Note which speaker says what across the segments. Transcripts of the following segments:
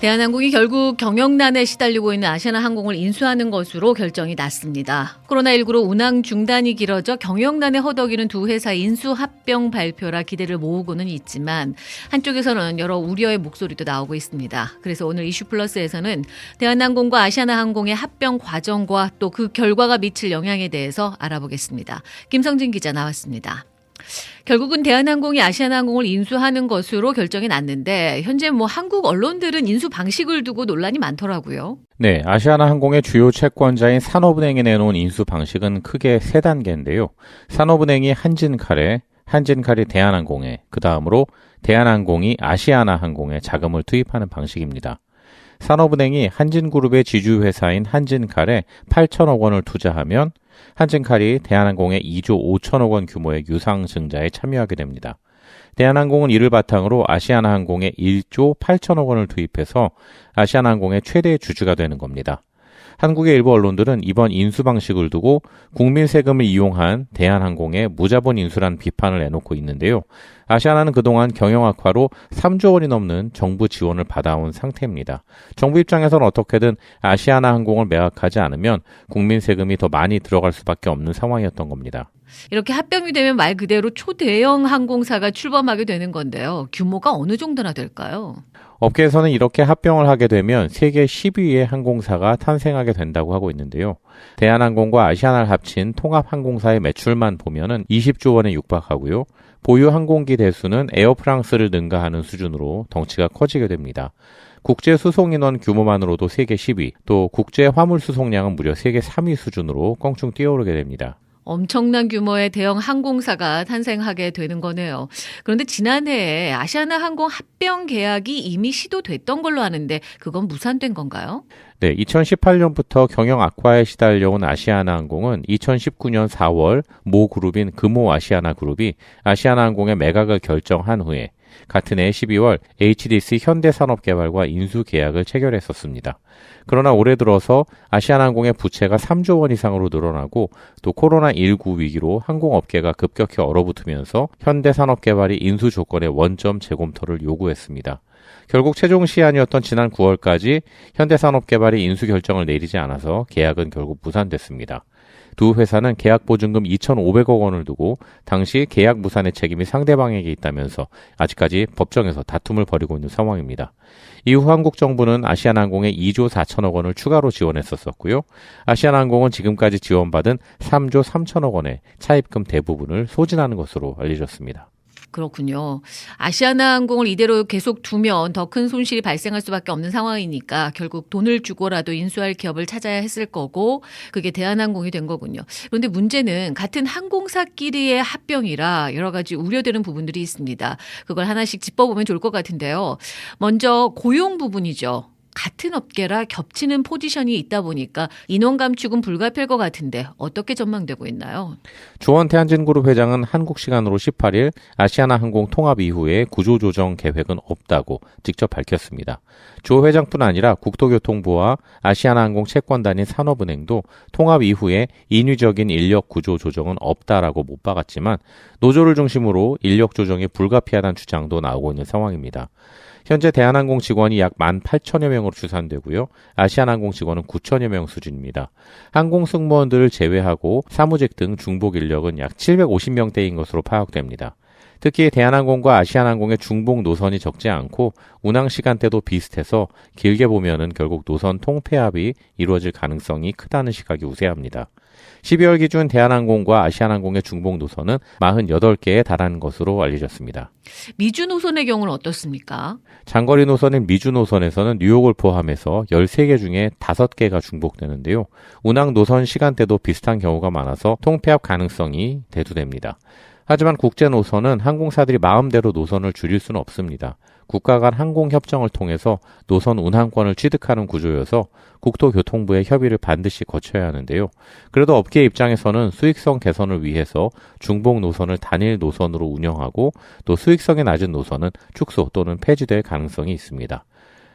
Speaker 1: 대한항공이 결국 경영난에 시달리고 있는 아시아나항공을 인수하는 것으로 결정이 났습니다. 코로나19로 운항 중단이 길어져 경영난에 허덕이는 두 회사 인수 합병 발표라 기대를 모으고는 있지만 한쪽에서는 여러 우려의 목소리도 나오고 있습니다. 그래서 오늘 이슈플러스에서는 대한항공과 아시아나항공의 합병 과정과 또 그 결과가 미칠 영향에 대해서 알아보겠습니다. 김성진 기자 나왔습니다. 결국은 대한항공이 아시아나항공을 인수하는 것으로 결정이 났는데 현재 한국 언론들은 인수 방식을 두고 논란이 많더라고요.
Speaker 2: 네, 아시아나항공의 주요 채권자인 산업은행이 내놓은 인수 방식은 크게 세 단계인데요. 산업은행이 한진칼에, 한진칼이 대한항공에, 그 다음으로 대한항공이 아시아나항공에 자금을 투입하는 방식입니다. 산업은행이 한진그룹의 지주회사인 한진칼에 8천억 원을 투자하면 한진칼이 대한항공의 2조 5천억 원 규모의 유상증자에 참여하게 됩니다. 대한항공은 이를 바탕으로 아시아나항공에 1조 8천억 원을 투입해서 아시아나항공의 최대 주주가 되는 겁니다. 한국의 일부 언론들은 이번 인수 방식을 두고 국민 세금을 이용한 대한항공의 무자본 인수란 비판을 내놓고 있는데요. 아시아나는 그동안 경영 악화로 3조 원이 넘는 정부 지원을 받아온 상태입니다. 정부 입장에서는 어떻게든 아시아나항공을 매각하지 않으면 국민 세금이 더 많이 들어갈 수밖에 없는 상황이었던 겁니다.
Speaker 1: 이렇게 합병이 되면 말 그대로 초대형 항공사가 출범하게 되는 건데요. 규모가 어느 정도나 될까요?
Speaker 2: 업계에서는 이렇게 합병을 하게 되면 세계 10위의 항공사가 탄생하게 된다고 하고 있는데요. 대한항공과 아시아나를 합친 통합항공사의 매출만 보면은 20조 원에 육박하고요. 보유 항공기 대수는 에어프랑스를 능가하는 수준으로 덩치가 커지게 됩니다. 국제 수송 인원 규모만으로도 세계 10위, 또 국제 화물 수송량은 무려 세계 3위 수준으로 껑충 뛰어오르게 됩니다.
Speaker 1: 엄청난 규모의 대형 항공사가 탄생하게 되는 거네요. 그런데 지난해에 아시아나항공 합병 계약이 이미 시도됐던 걸로 아는데 그건 무산된 건가요?
Speaker 2: 네, 2018년부터 경영 악화에 시달려온 아시아나항공은 2019년 4월 모 그룹인 금호 아시아나그룹이 아시아나항공의 매각을 결정한 후에 같은 해 12월 HDC 현대산업개발과 인수 계약을 체결했었습니다. 그러나 올해 들어서 아시아나항공의 부채가 3조 원 이상으로 늘어나고 또 코로나19 위기로 항공업계가 급격히 얼어붙으면서 현대산업개발이 인수 조건의 원점 재검토를 요구했습니다. 결국 최종 시한이었던 지난 9월까지 현대산업개발이 인수 결정을 내리지 않아서 계약은 결국 무산됐습니다. 두 회사는 계약 보증금 2,500억 원을 두고 당시 계약 무산의 책임이 상대방에게 있다면서 아직까지 법정에서 다툼을 벌이고 있는 상황입니다. 이후 한국 정부는 아시아나항공에 2조 4천억 원을 추가로 지원했었고요. 아시아나항공은 지금까지 지원받은 3조 3천억 원의 차입금 대부분을 소진하는 것으로 알려졌습니다.
Speaker 1: 그렇군요. 아시아나항공을 이대로 계속 두면 더 큰 손실이 발생할 수밖에 없는 상황이니까 결국 돈을 주고라도 인수할 기업을 찾아야 했을 거고 그게 대한항공이 된 거군요. 그런데 문제는 같은 항공사끼리의 합병이라 여러 가지 우려되는 부분들이 있습니다. 그걸 하나씩 짚어보면 좋을 것 같은데요. 먼저 고용 부분이죠. 같은 업계라 겹치는 포지션이 있다 보니까 인원 감축은 불가피할 것 같은데 어떻게 전망되고 있나요?
Speaker 2: 조원태 한진그룹 회장은 한국 시간으로 18일 아시아나항공 통합 이후에 구조조정 계획은 없다고 직접 밝혔습니다. 조 회장뿐 아니라 국토교통부와 아시아나항공 채권단인 산업은행도 통합 이후에 인위적인 인력 구조 조정은 없다라고 못 박았지만 노조를 중심으로 인력 조정이 불가피하다는 주장도 나오고 있는 상황입니다. 현재 대한항공 직원이 약 18,000여 명으로 추산되고요. 아시아나항공 직원은 9,000여 명 수준입니다. 항공 승무원들을 제외하고 사무직 등 중복 인력은 약 750명대인 것으로 파악됩니다. 특히 대한항공과 아시아나항공의 중복 노선이 적지 않고 운항 시간대도 비슷해서 길게 보면은 결국 노선 통폐합이 이루어질 가능성이 크다는 시각이 우세합니다. 12월 기준 대한항공과 아시아나항공의 중복 노선은 48개에 달하는 것으로 알려졌습니다.
Speaker 1: 미주 노선의 경우는 어떻습니까?
Speaker 2: 장거리 노선인 미주 노선에서는 뉴욕을 포함해서 13개 중에 5개가 중복되는데요. 운항 노선 시간대도 비슷한 경우가 많아서 통폐합 가능성이 대두됩니다. 하지만 국제 노선은 항공사들이 마음대로 노선을 줄일 수는 없습니다. 국가 간 항공협정을 통해서 노선 운항권을 취득하는 구조여서 국토교통부의 협의를 반드시 거쳐야 하는데요. 그래도 업계 입장에서는 수익성 개선을 위해서 중복 노선을 단일 노선으로 운영하고 또 수익성이 낮은 노선은 축소 또는 폐지될 가능성이 있습니다.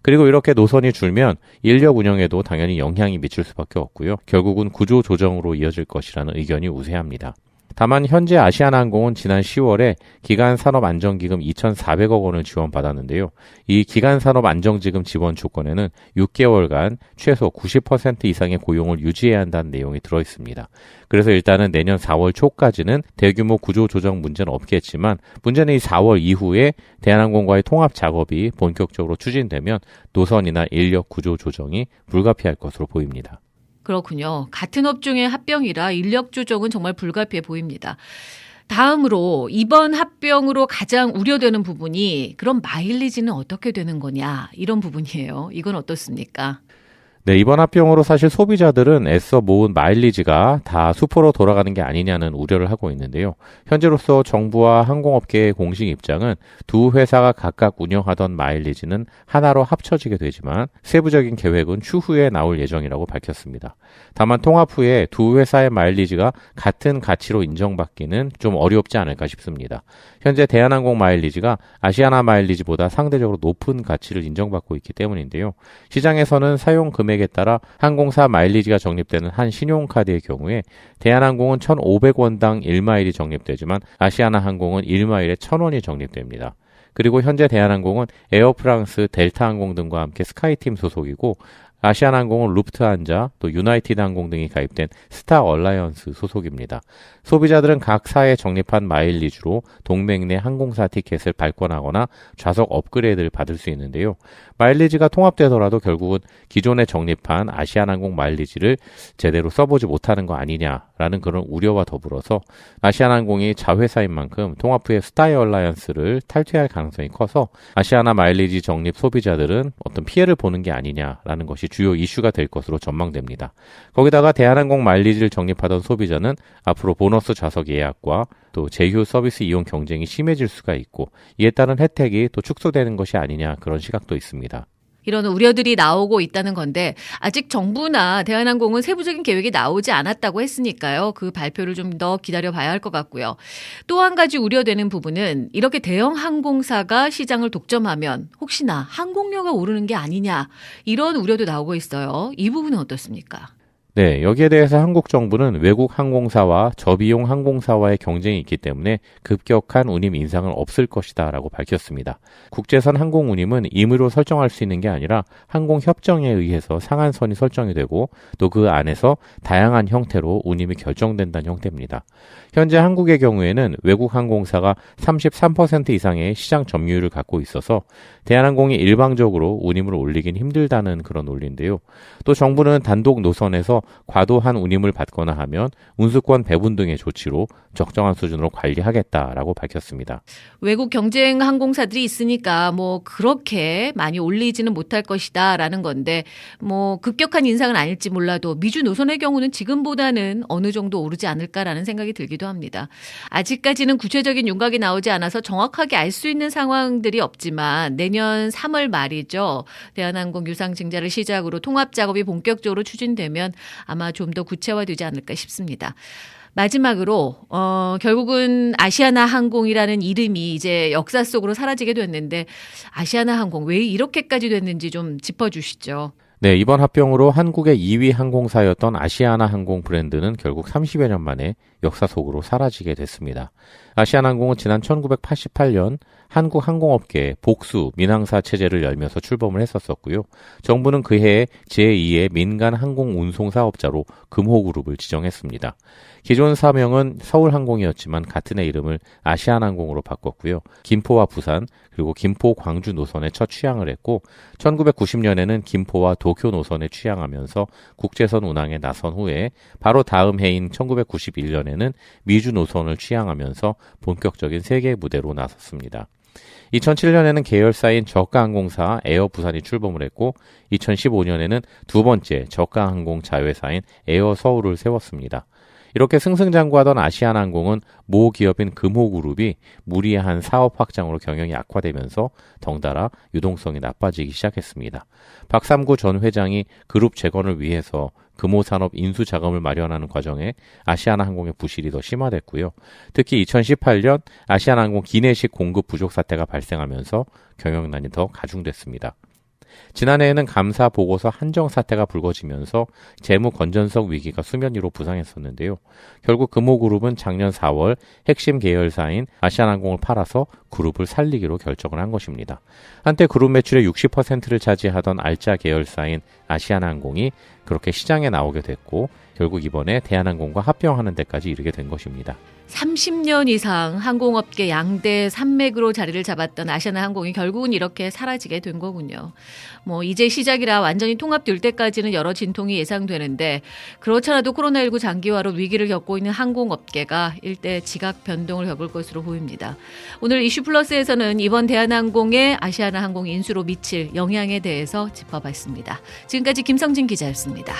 Speaker 2: 그리고 이렇게 노선이 줄면 인력 운영에도 당연히 영향이 미칠 수밖에 없고요. 결국은 구조 조정으로 이어질 것이라는 의견이 우세합니다. 다만 현재 아시아나항공은 지난 10월에 기간산업안정기금 2,400억 원을 지원받았는데요. 이 기간산업안정지금 지원 조건에는 6개월간 최소 90% 이상의 고용을 유지해야 한다는 내용이 들어있습니다. 그래서 일단은 내년 4월 초까지는 대규모 구조조정 문제는 없겠지만 문제는 이 4월 이후에 대한항공과의 통합 작업이 본격적으로 추진되면 노선이나 인력 구조조정이 불가피할 것으로 보입니다.
Speaker 1: 그렇군요. 같은 업종의 합병이라 인력 조정은 정말 불가피해 보입니다. 다음으로 이번 합병으로 가장 우려되는 부분이 그럼 마일리지는 어떻게 되는 거냐 이런 부분이에요. 이건 어떻습니까?
Speaker 2: 네, 이번 합병으로 사실 소비자들은 애써 모은 마일리지가 다 수포로 돌아가는 게 아니냐는 우려를 하고 있는데요. 현재로서 정부와 항공업계의 공식 입장은 두 회사가 각각 운영하던 마일리지는 하나로 합쳐지게 되지만 세부적인 계획은 추후에 나올 예정이라고 밝혔습니다. 다만 통합 후에 두 회사의 마일리지가 같은 가치로 인정받기는 좀 어렵지 않을까 싶습니다. 현재 대한항공 마일리지가 아시아나 마일리지보다 상대적으로 높은 가치를 인정받고 있기 때문인데요. 시장에서는 사용 금액에 따라 항공사 마일리지가 적립되는 한 신용카드의 경우에 대한항공은 1,500원당 1마일이 적립되지만 아시아나항공은 1마일에 1,000원이 적립됩니다. 그리고 현재 대한항공은 에어프랑스, 델타항공 등과 함께 스카이팀 소속이고 아시아나항공은 루프트한자, 또 유나이티드 항공 등이 가입된 스타 얼라이언스 소속입니다. 소비자들은 각 사에 적립한 마일리지로 동맹 내 항공사 티켓을 발권하거나 좌석 업그레이드를 받을 수 있는데요. 마일리지가 통합되더라도 결국은 기존에 적립한 아시아나항공 마일리지를 제대로 써보지 못하는 거 아니냐라는 그런 우려와 더불어서 아시아나항공이 자회사인 만큼 통합 후에 스타 얼라이언스를 탈퇴할 가능성이 커서 아시아나 마일리지 적립 소비자들은 어떤 피해를 보는 게 아니냐라는 것이 주요 이슈가 될 것으로 전망됩니다. 거기다가 대한항공 마일리지를 적립하던 소비자는 앞으로 보너스 좌석 예약과 또 제휴 서비스 이용 경쟁이 심해질 수가 있고 이에 따른 혜택이 또 축소되는 것이 아니냐 그런 시각도 있습니다.
Speaker 1: 이런 우려들이 나오고 있다는 건데 아직 정부나 대한항공은 세부적인 계획이 나오지 않았다고 했으니까요. 그 발표를 좀 더 기다려봐야 할 것 같고요. 또 한 가지 우려되는 부분은 이렇게 대형 항공사가 시장을 독점하면 혹시나 항공료가 오르는 게 아니냐 이런 우려도 나오고 있어요. 이 부분은 어떻습니까?
Speaker 2: 네, 여기에 대해서 한국 정부는 외국 항공사와 저비용 항공사와의 경쟁이 있기 때문에 급격한 운임 인상은 없을 것이다 라고 밝혔습니다. 국제선 항공 운임은 임의로 설정할 수 있는 게 아니라 항공협정에 의해서 상한선이 설정이 되고 또 그 안에서 다양한 형태로 운임이 결정된다는 형태입니다. 현재 한국의 경우에는 외국 항공사가 33% 이상의 시장 점유율을 갖고 있어서 대한항공이 일방적으로 운임을 올리긴 힘들다는 그런 논리인데요. 또 정부는 단독 노선에서 과도한 운임을 받거나 하면 운수권 배분 등의 조치로 적정한 수준으로 관리하겠다라고 밝혔습니다.
Speaker 1: 외국 경쟁 항공사들이 있으니까 뭐 그렇게 많이 올리지는 못할 것이다라는 건데 뭐 급격한 인상은 아닐지 몰라도 미주 노선의 경우는 지금보다는 어느 정도 오르지 않을까라는 생각이 들기도 합니다. 아직까지는 구체적인 윤곽이 나오지 않아서 정확하게 알 수 있는 상황들이 없지만 내년 3월 말이죠. 대한항공 유상 증자를 시작으로 통합 작업이 본격적으로 추진되면 아마 좀 더 구체화되지 않을까 싶습니다. 마지막으로 결국은 아시아나 항공이라는 이름이 이제 역사 속으로 사라지게 됐는데 아시아나 항공 왜 이렇게까지 됐는지 좀 짚어주시죠.
Speaker 2: 네, 이번 합병으로 한국의 2위 항공사였던 아시아나 항공 브랜드는 결국 30여 년 만에 역사 속으로 사라지게 됐습니다. 아시아나 항공은 지난 1988년 한국 항공업계의 복수 민항사 체제를 열면서 출범을 했었고요. 정부는 그해 제2의 민간 항공 운송 사업자로 금호그룹을 지정했습니다. 기존 사명은 서울항공이었지만 같은 해 이름을 아시아나항공으로 바꿨고요. 김포와 부산 그리고 김포 광주 노선에 첫 취항을 했고 1990년에는 김포와 도쿄 노선에 취항하면서 국제선 운항에 나선 후에 바로 다음 해인 1991년에는 미주 노선을 취항하면서 본격적인 세계 무대로 나섰습니다. 2007년에는 계열사인 저가항공사 에어부산이 출범을 했고 2015년에는 두 번째 저가항공 자회사인 에어서울을 세웠습니다. 이렇게 승승장구하던 아시아나항공은 모 기업인 금호그룹이 무리한 사업 확장으로 경영이 악화되면서 덩달아 유동성이 나빠지기 시작했습니다. 박삼구 전 회장이 그룹 재건을 위해서 금호산업 인수 자금을 마련하는 과정에 아시아나항공의 부실이 더 심화됐고요. 특히 2018년 아시아나항공 기내식 공급 부족 사태가 발생하면서 경영난이 더 가중됐습니다. 지난해에는 감사 보고서 한정 사태가 불거지면서 재무 건전성 위기가 수면 위로 부상했었는데요. 결국 금호그룹은 작년 4월 핵심 계열사인 아시아나항공을 팔아서 그룹을 살리기로 결정을 한 것입니다. 한때 그룹 매출의 60%를 차지하던 알짜 계열사인 아시아나항공이 그렇게 시장에 나오게 됐고 결국 이번에 대한항공과 합병하는 데까지 이르게 된 것입니다.
Speaker 1: 30년 이상 항공업계 양대 산맥으로 자리를 잡았던 아시아나항공이 결국은 이렇게 사라지게 된 거군요. 이제 시작이라 완전히 통합될 때까지는 여러 진통이 예상되는데 그렇잖아도 코로나19 장기화로 위기를 겪고 있는 항공업계가 일대 지각 변동을 겪을 것으로 보입니다. 오늘 이슈플러스에서는 이번 대한항공의 아시아나항공 인수로 미칠 영향에 대해서 짚어봤습니다. 지금까지 김성진 기자였습니다.